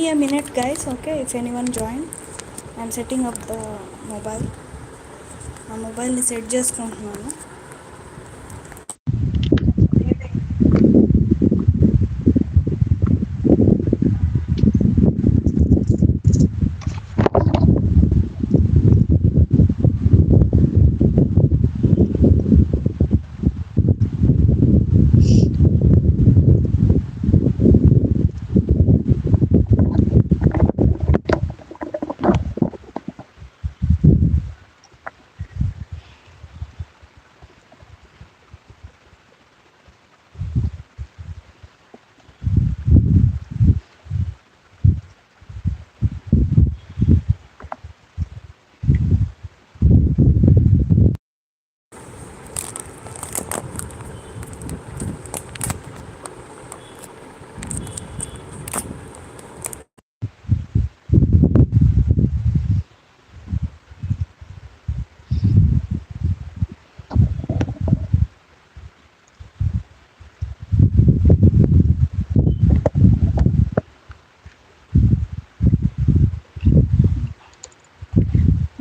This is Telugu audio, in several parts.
me a minute, guys. Okay, if anyone join, I'm setting up the mobile. ఆ మొబైల్ని సెట్ చేసుకుంటున్నాను.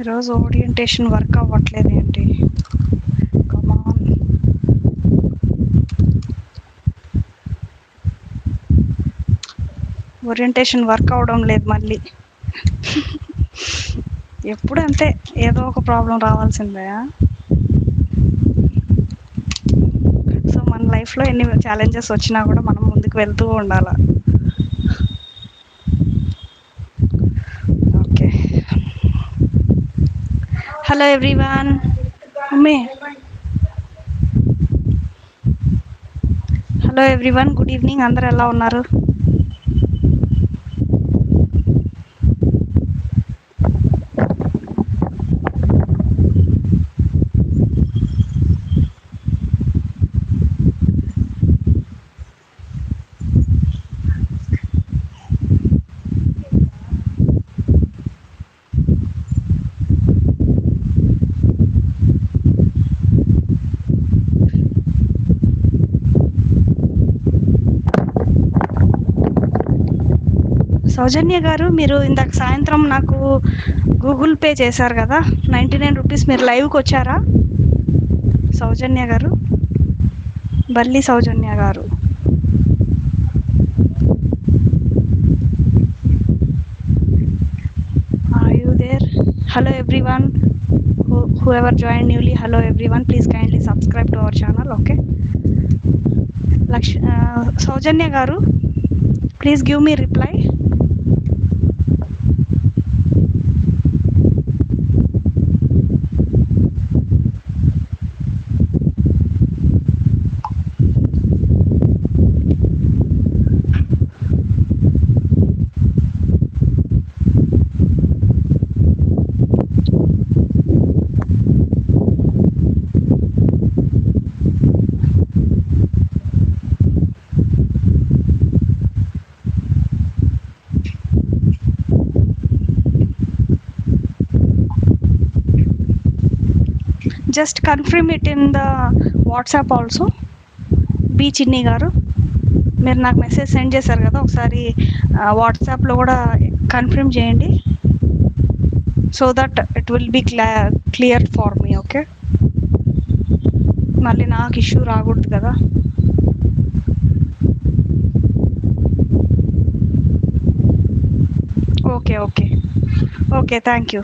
ఈరోజు ఓరియంటేషన్ వర్క్ అవ్వట్లేదు ఏంటి? కమాన్. ఓరియంటేషన్ వర్క్ అవడం లేదు మళ్ళీ. ఎప్పుడు అంతే, ఏదో ఒక ప్రాబ్లం రావాల్సిందే. సో మన లైఫ్లో ఎన్ని ఛాలెంజెస్ వచ్చినా కూడా మనం ముందుకు వెళ్తూ ఉండాలి. Okay, hello everyone. Hello everyone, good evening. అందరు ఎలా ఉన్నారు? సౌజన్య గారు, మీరు ఇందాక సాయంత్రం నాకు గూగుల్ పే చేశారు కదా, 99 రూపీస్. మీరు లైవ్కి వచ్చారా సౌజన్య గారు? Balli Soujanya garu. Are you there? Hello everyone, whoever joined newly, hello everyone, please kindly subscribe to our channel. Okay, Soujanya garu, please give me reply. Just confirm it in the WhatsApp also. B Chinni garu, మీరు నాకు మెసేజ్ సెండ్ చేశారు కదా, ఒకసారి వాట్సాప్లో కూడా కన్ఫర్మ్ చేయండి, so that it will be clear for me. Okay, మళ్ళీ నాకు ఇష్యూ రాకూడదు కదా. Okay okay okay, thank you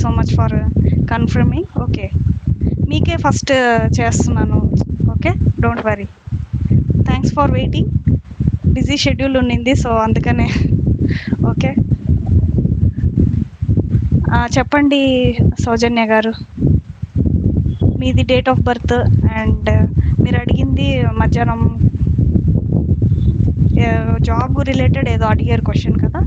so much for confirming. Okay, మీకే ఫస్ట్ చేస్తున్నాను. Okay, don't worry. Thanks for waiting. Busy schedule ఉన్నింది, సో అందుకనే. ఓకే, చెప్పండి సౌజన్య గారు, మీది డేట్ ఆఫ్ బర్త్ అండ్ మీరు అడిగింది మధ్యాహ్నం జాబ్ రిలేటెడ్ ఏదో అడిగారు క్వశ్చన్ కదా.